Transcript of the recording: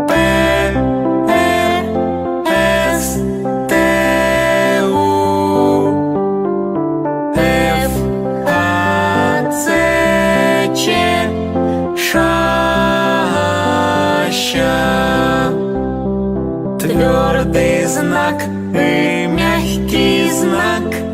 П, Р, С, Т, У, Ф, Г, Ц, Ч, Ш, Щ. Твердий знак і м'який знак.